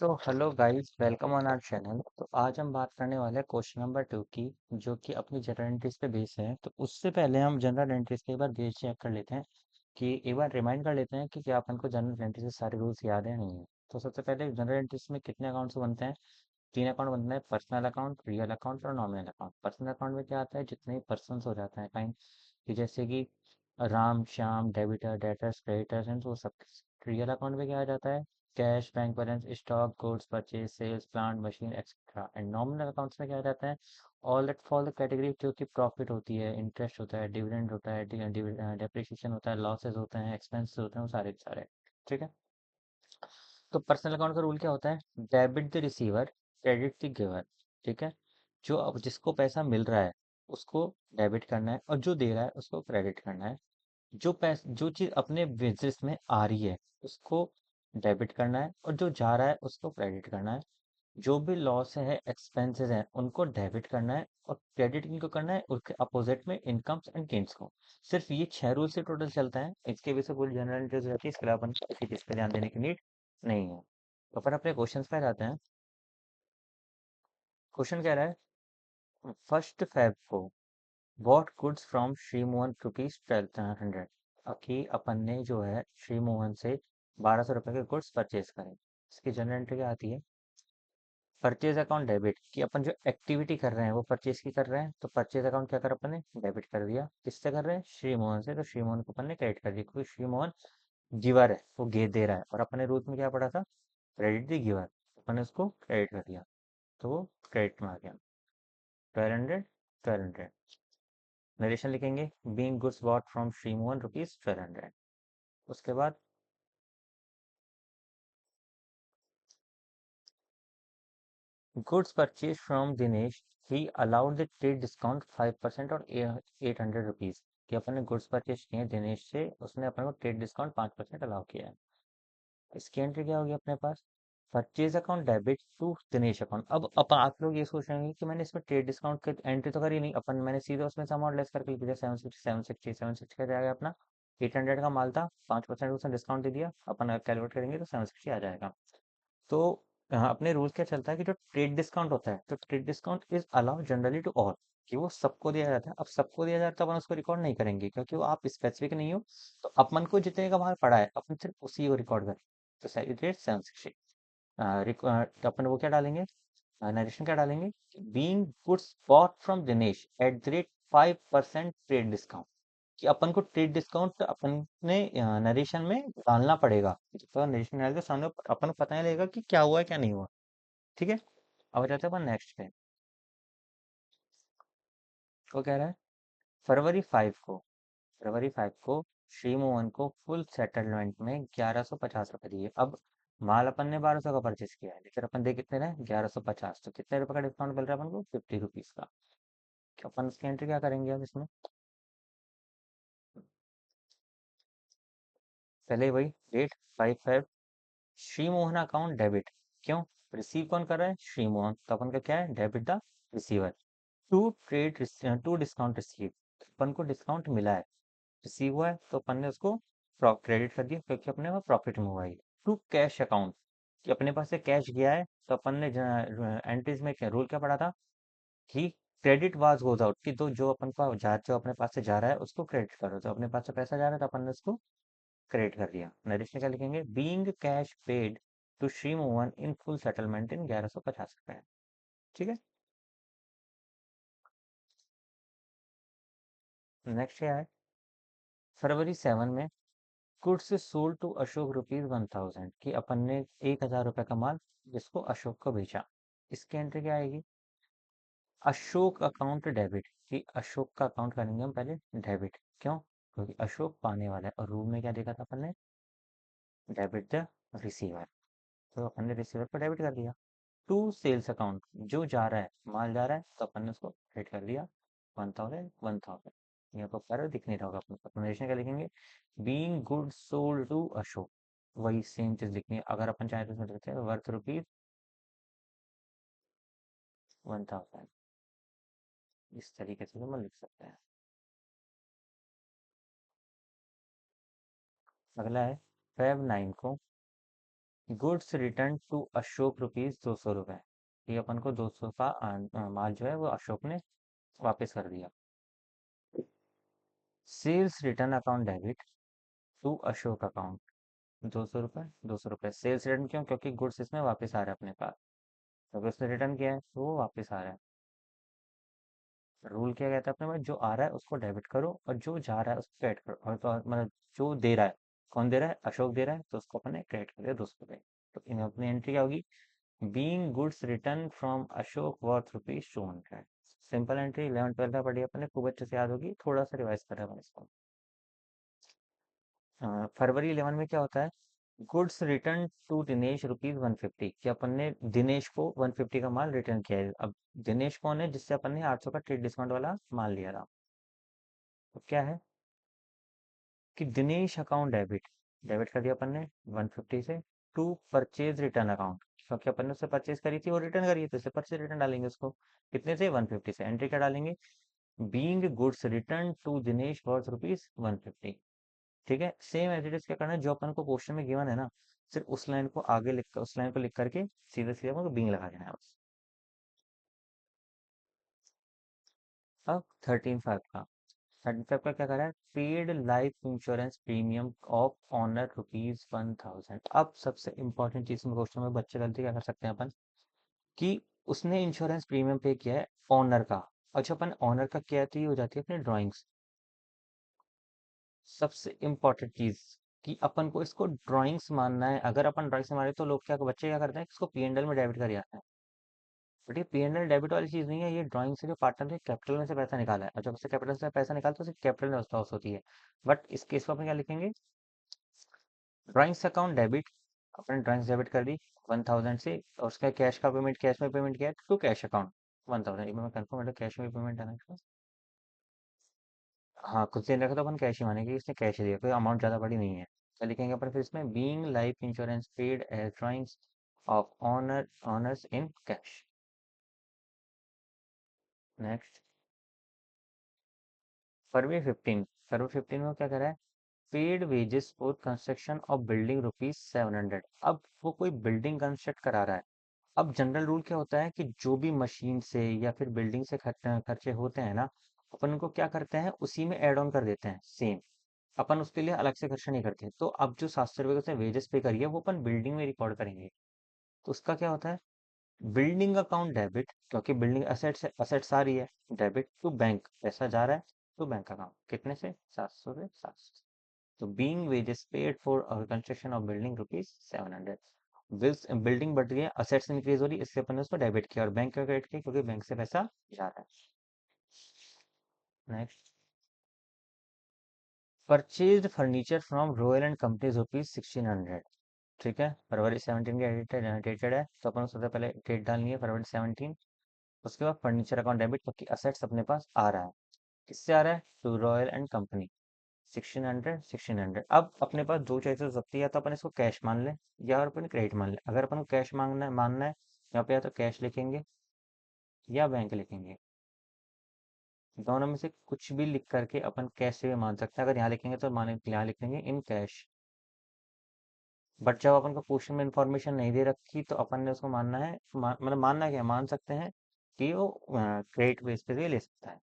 So hello guys, welcome on our channel. तो आज हम बात करने वाले हैं क्वेश्चन नंबर 2 की, जो कि अपनी जनरल एंट्रीज पे बेस है। तो उससे पहले हम जनरल एंट्रीज के एक बार बेस चेक कर लेते हैं, कि एक बार रिमाइंड कर लेते हैं कि क्या अपन को जनरल एंट्रीज से सारे रूल्स याद है नहीं है। तो सबसे पहले जनरल एंट्रीज में कितने अकाउंट्स बनते हैं? तीन अकाउंट बनते हैं, पर्सनल अकाउंट, रियल अकाउंट और नॉमिनल अकाउंट। पर्सनल अकाउंट में क्या आता है? जितने भी पर्सन हो जाते हैं काइंड, कि जैसे कि Ram Shyam, debtor, debtors, creditors and वो सब। रियल अकाउंट में क्या आ जाता है? Cash, bank balance, stock, goods purchase, sales, plant, machine etcetera. And nominal accounts में क्या आ जाता है? All that fall the category, जो कि प्रॉफिट होती है, इंटरेस्ट होता है, डिविडेंड होता है, डेप्रिसिएशन होता है, लॉसेस होते हैं, एक्सपेंसेस होते हैं, वो सारे के सारे। ठीक है। तो पर्सनल अकाउंट का रूल क्या होता है? Debit the receiver, credit the giver. ठीक है। जो अब जिसको पैसा मिल रहा है उसको डेबिट करना है, और जो दे रहा है उसको क्रेडिट करना है। जो चीज़ अपने बिजनेस में आ रही है उसको डेबिट करना है, और जो जा रहा है उसको क्रेडिट करना है। जो भी लॉस है, एक्सपेंसेस हैं, उनको डेबिट करना है, और क्रेडिट किनको करना है? उसके अपोजिट में इनकम्स एंड गेन्स को। सिर्फ ये 6 रूल से टोटल चलता है। इसके वजह से पूरी जनरल इंटरेस्ट रहती है, इसके अलावा अपन को किसी चीज़ पे ध्यान देने की नीड नहीं है। तो अपन अपने क्वेश्चंस पे जाते हैं। क्वेश्चन कह रहा है, फर्स्ट फेब को what goods from Shri Mohan rupees 1200। अभी अपन ने जो है श्री मोहन से 1200 रुपये के गुड्स परचेज करें। इसकी जनरल एंट्री क्या आती है? परचेज अकाउंट डेबिट, कि अपन जो एक्टिविटी कर रहे हैं वो परचेज की कर रहे हैं, तो परचेज अकाउंट क्या कर अपन ने? डेबिट कर दिया। किससे कर रहे हैं? श्री मोहन से। तो श्री मोहन को अपन ने क्रेडिट कर दिया, क्योंकि श्री मोहन गिवर है, वो गे दे रहा है, और अपने रूट में क्या पड़ा था? क्रेडिट दी गिवर। अपन ने उसको क्रेडिट कर दिया, तो वो क्रेडिट में आ गया। 1200, 1200। नरेशन लिखेंगे, being goods bought from Shri Mohan rupees 1200। उसके बाद goods purchase from Dinesh, he allowed the trade discount 5% और 800 रुपीज। कि अपन ने गुड्स परचेज किए हैं दिनेश से, उसने अपन को ट्रेड डिस्काउंट 5% अलाउ किया है। इसकी एंट्री क्या होगी अपने पास? Purchase account debit to Dinesh account. अब अपन आप लोग ये सोच रहे होंगे कि मैंने इसमें ट्रेड डिस्काउंट की एंट्री तो करी नहीं, अपन मैंने सीधे उसमें से अमाउंट लेस करके लिख दिया। 760 का जाएगा अपना। 800 का माल था, 5% उसने डिस्काउंट दे दिया, अपन कैलकुलेट करेंगे तो 760 आ जाएगा। तो अपने रूल क्या चलता है कि जो ट्रेड डिस्काउंट होता है, तो trade discount is allowed generally to all, कि वो सबको दिया जाता है। अब सबको दिया जाता है तो अपन उसको रिकॉर्ड नहीं करेंगे, क्योंकि वो आप स्पेसिफिक नहीं हो। तो अपन को जितने का माल पड़ा है अपन सिर्फ उसी को रिकॉर्ड करें। तो सैलरी रेट 760। तो अपन वो क्या डालेंगे? नरेशन क्या डालेंगे? Being goods bought from Dinesh at the rate 5% trade discount. कि अपन को ट्रेड डिस्काउंट अपन ने नरेशन में डालना पड़ेगा। तो नरेशन डाल के सामने अपन को पता नहीं लगेगा कि क्या हुआ है क्या नहीं हुआ। ठीक है। अब जाते हैं अपन नेक्स्ट पे। वो कह रहा है, फरवरी 5 को श्री मोहन को फुल सेटलमेंट में 1150 रुपये दिए। अब माल अपन ने 1200 का परचेज किया है, लेकिन अपन दे कितने रहे? 1150। तो कितने रुपए का डिस्काउंट मिल रहा है अपन को? 50 रुपीज का। तो अपन इसकी एंट्री क्या करेंगे अब इसमें? पहले वही date 5/5, Shri Mohan account debit. क्यों? रिसीव कौन कर रहा है? श्री मोहन। तो अपन का क्या है? Debit the receiver. To discount receive, अपन को डिस्काउंट मिला है, रिसीव हुआ है, तो अपन ने उसको क्रेडिट कर दिया, क्योंकि अपने पास प्रॉफिट में हुआ है। टू कैश अकाउंट, कि अपने पास से कैश गया है, तो अपन ने एंट्रीज में क्या रूल क्या पड़ा था? कि क्रेडिट वाज गोज आउट, कि तो जो अपने पास से जा रहा है उसको क्रेडिट करो। तो अपने पास से पैसा जा रहा है तो अपन ने उसको क्रेडिट कर दिया। नरेश ने क्या लिखेंगे? Being cash paid to Shri Mohan in full settlement in 1150 रुपए। ठीक है। नेक्स्ट क्या है? फरवरी 7 में goods sold to Ashok rupees 1000, कि अपन ने 1000 रुपये का माल जिसको अशोक को बेचा। इसकी एंट्री क्या आएगी? अशोक अकाउंट डेबिट, कि अशोक का अकाउंट करेंगे हम पहले डेबिट। क्यों? क्योंकि अशोक पाने वाला है, और रूल में क्या देखा था अपन ने? Debit the receiver. तो अपन ने रिसीवर को डेबिट कर दिया। टू सेल्स अकाउंट, जो जा रहा है, माल जा रहा है, तो अपन ने उसको क्रेडिट कर दिया। 1000, 1000। यहाँ पर पर दिख नहीं रहा होगा अपन को, नरेशन क्या लिखेंगे? Being good sold to Ashok. वही सेम चीज लिखनी है। अगर अपन चाहे तो इसमें लिखते हैं वर्थ रुपीज 1000। इस तरीके से हम लिख सकते हैं। अगला है, Feb 9 को गुड्स रिटर्न टू अशोक ₹200। ये अपन को 200 का माल जो है वो अशोक ने वापस कर दिया। Sales return account debit to Ashok account, ₹200, ₹200। Sales return क्यों? क्योंकि गुड्स इसमें वापस आ रहा है अपने पास, क्योंकि उसने रिटर्न किया है तो वो वापस आ रहा है। रूल क्या कहता है अपने पास, जो आ रहा है उसको डेबिट करो और जो जा रहा है उसको क्रेडिट करो। और तो मतलब जो दे रहा है, कौन दे रहा है? अशोक दे रहा है, तो उसको अपने क्रेडिट कर दिया ₹200। तो इन अपनी एंट्री क्या होगी? Being goods return from Ashok worth ₹200। Simple entry 11 12 में पढ़ी अपने, खूब अच्छे से याद होगी, थोड़ा सा रिवाइज करें अपन इसको। फरवरी 11 में क्या होता है? गुड्स रिटर्न टू दिनेश ₹150, कि अपन ने दिनेश को 150 का माल रिटर्न किया है। अब दिनेश कौन है? जिससे अपन ने 800 का ट्रेड डिस्काउंट वाला माल लिया था। तो क्या है कि दिनेश अकाउंट डेबिट, डेबिट कर दिया अपन ने 150 से, टू परचेज रिटर्न अकाउंट, क्योंकि अपन ने उससे परचेज करी थी और रिटर्न करी है, तो इससे परचेज रिटर्न डालेंगे उसको। कितने से? 150 से। एंट्री क्या डालेंगे? Being goods return to Dinesh worth ₹150। ठीक है, सेम एज इट इज क्या करना है, जो अपन को क्वेश्चन में गिवन है ना, सिर्फ उस लाइन को आगे लिख कर, उस लाइन को लिख करके सीधे सीधे अपन को बीइंग लगा देना है बस। अब 13/5 का, 35 का क्या करा है? Paid life insurance premium of owner ₹1000। अब सबसे इंपॉर्टेंट चीज में क्वेश्चन में बच्चे गलती क्या कर सकते हैं अपन, कि उसने इंश्योरेंस प्रीमियम पे किया है ऑनर का। अच्छा, अपन ऑनर का किया है तो ये हो जाती है अपनी ड्राइंग्स। सबसे इंपॉर्टेंट चीज कि अपन को इसको ड्राइंग्स मानना है। अगर अपन ड्राइंग्स में मारे तो लोग क्या, बच्चे क्या करते हैं, इसको P&L में डेबिट कर जाते हैं। बट ये P&L डेबिट वाली चीज नहीं है, ये ड्राइंग से जो पार्टनर ने कैपिटल में से पैसा निकाला है, और जब से कैपिटल से पैसा निकालते हैं उसे कैपिटल में लॉस होती है। बट इस केस में अपन क्या लिखेंगे? ड्राइंग्स अकाउंट डेबिट, अपने ड्राइंग्स डेबिट कर दी 1000 से, और उसका कैश का पेमेंट, कैश में पेमेंट किया है टू कैश अकाउंट 1000। एक बार मैं कंफर्म है कैश में पेमेंट है ना इसका? हाँ, खुद से नहीं रखा तो अपन कैश ही मानेंगे, इसने कैश ही दिया, कोई अमाउंट ज़्यादा बड़ी नहीं है। क्या लिखेंगे अपन फिर इसमें? Being life insurance paid as drawings of owners in cash. Next, फरवरी 15 में क्या करा है? Paid wages for construction of building ₹700। अब वो कोई बिल्डिंग कंस्ट्रक्ट करा रहा है। अब जनरल रूल क्या होता है कि जो भी मशीन से या फिर बिल्डिंग से खर्चे होते हैं ना, अपन उनको क्या करते हैं, उसी में ऐड ऑन कर देते हैं सेम। अपन उसके लिए अलग से खर्चा नहीं करते। तो अब जो ₹700 का उसने वेजेस पे करी है वो अपन बिल्डिंग में रिकॉर्ड करेंगे। तो उसका क्या होता है? बिल्डिंग अकाउंट डेबिट, क्योंकि बिल्डिंग असेट्स है, असेट्स आ रही है, डेबिट टू बैंक, पैसा जा रहा है टू बैंक अकाउंट। कितने से? 700 से 700। तो being wages paid for construction of building ₹700। Bills building बढ़ रही है, असेट्स इंक्रीज हो रही है, इससे अपन ने उसको डेबिट किया, और बैंक का क्रेडिट किया क्योंकि बैंक से पैसा जा रहा है। Next, purchased furniture from royal and companies ₹1600। ठीक है, फरवरी 17 की डेटेड है, तो अपन को सबसे पहले डेट डालनी है फरवरी 17। उसके बाद फर्नीचर अकाउंट डेबिट, क्योंकि असेट्स अपने पास आ रहा है। किससे आ रहा है? To royal and company, 1600। अब अपने पास दो चॉइसेस हो सकती है, या तो अपन इसको कैश मान लें या अपन क्रेडिट मान लें। अगर अपन को कैश मानना है, यहाँ पे या तो कैश लिखेंगे या बैंक लिखेंगे, दोनों में से कुछ भी लिख करके अपन कैश से भी मान सकते हैं। अगर यहाँ लिखेंगे तो माने यहाँ लिख लेंगे इन कैश। बट जब अपन को क्वेश्चन में इंफॉर्मेशन नहीं दे रखी तो अपन ने उसको मानना है, मतलब मानना क्या, मान सकते हैं कि वो क्रेडिट बेस पे भी ले सकता है।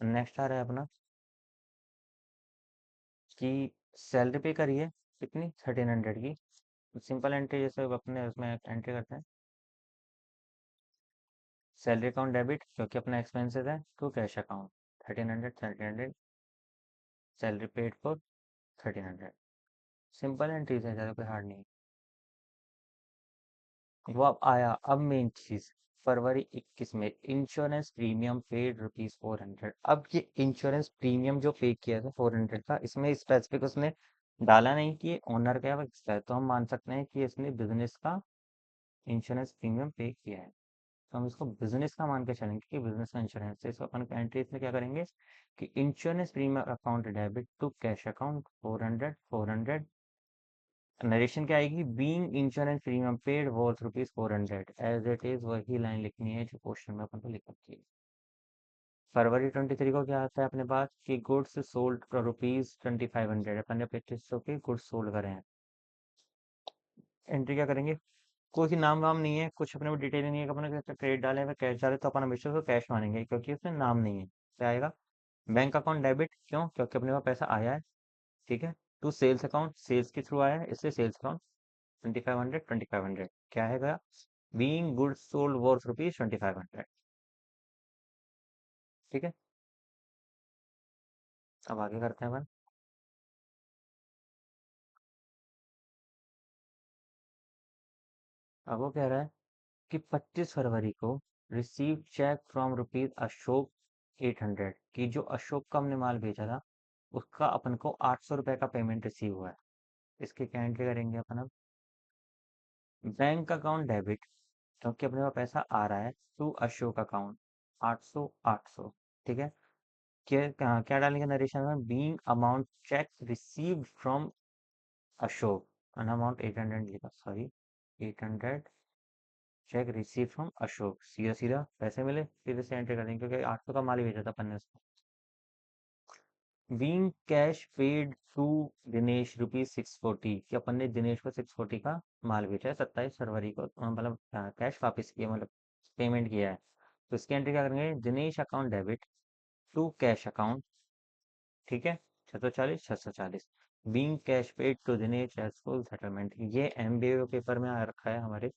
नेक्स्ट आ रहा है अपना कि सैलरी पे करिए कितनी, 1300 की। सिंपल एंट्री जैसे अपने उसमें एंट्री करते हैं, सैलरी अकाउंट डेबिट, क्योंकि अपना एक्सपेंसेस है, to cash account 1300, salary paid for 1300। Simple entries है, ज़्यादा कोई हार्ड नहीं। वो अब आया, अब मेन चीज, फरवरी 21 में इंश्योरेंस प्रीमियम पेड ₹400। अब ये इंश्योरेंस प्रीमियम जो पे किया था 400 का, इसमें स्पेसिफिक उसने डाला नहीं कि ओनर का है या किसका है, तो हम मान सकते हैं कि इसने बिजनेस का इंश्योरेंस प्रीमियम पे किया है। तो हम इसको बिजनेस का मान के चलेंगे कि बिजनेस का इंश्योरेंस है। इसको अपन एंट्री इसमें क्या करेंगे कि insurance premium account debit to cash account 400। Narration क्या आएगी? Being insurance premium paid was ₹400, as it is वही लाइन लिखनी है जो क्वेश्चन में अपन को लिख रखी है। फरवरी 23 को क्या आता है अपने पास कि गुड्स सोल्ड ₹2500, अपन ने 2500 के गुड्स सोल्ड करे हैं। एंट्री क्या करेंगे, कोई नाम वाम नहीं है, कुछ अपने में डिटेल नहीं है कि अपने क्रेडिट डाले या कैश डाले, तो अपन हमेशा उसको कैश मानेंगे क्योंकि उसमें नाम नहीं है। क्या आएगा? बैंक अकाउंट डेबिट, क्यों? क्योंकि अपने पास पैसा आया है। ठीक है। टू सेल्स अकाउंट, सेल्स के थ्रू आया है इसलिए सेल्स अकाउंट 2500, 2500 क्या है गया? Being goods sold worth rupees 2500। ठीक है। अब आगे करते हैं अपन। अब वो कह रहा है कि 25 फरवरी को receive cheque from rupees Ashok 800, कि जो अशोक का हमने माल भेजा था उसका अपन को 800 रुपये का पेमेंट रिसीव हुआ है। इसकी क्या एंट्री करेंगे अपन अब? बैंक अकाउंट डेबिट, क्योंकि अपने पास पैसा आ रहा है, टू अशोक अकाउंट 800 800। ठीक है। क्या डालेंगे नरेशन में? Being amount cheque received from Ashok, an amount 800 लिखा, sorry, 800 cheque receive from Ashok, सीधा सीधा पैसे मिले, सीधे से एंट्री कर देंगे क्योंकि 800 का माल ही भेजा था अपन ने उसको। Being cash paid to Dinesh rupees 640, कि अपन ने दिनेश को 640 का माल भेजा है 27 फरवरी को, मतलब कैश वापस किया, मतलब पेमेंट किया है। तो इसकी एंट्री क्या करेंगे? Dinesh account debit to cash account. ठीक है। 640 640, being cash paid to Dinesh as full settlement. ये एमबीए पेपर में आ रखा है हमारे।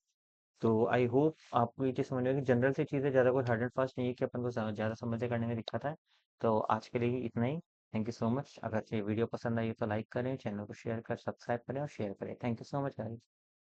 तो आई होप आपको ये चीज़ समझ में आएगी। जनरल से चीज़ें ज़्यादा कोई हार्ड एंड फास्ट नहीं है कि अपन को ज़्यादा समझे करने में दिक्कत है। तो आज के लिए इतना ही। Thank you so much. अगर ये वीडियो पसंद आई तो लाइक करें, चैनल को शेयर कर सब्सक्राइब करें और शेयर करें। Thank you so much guys.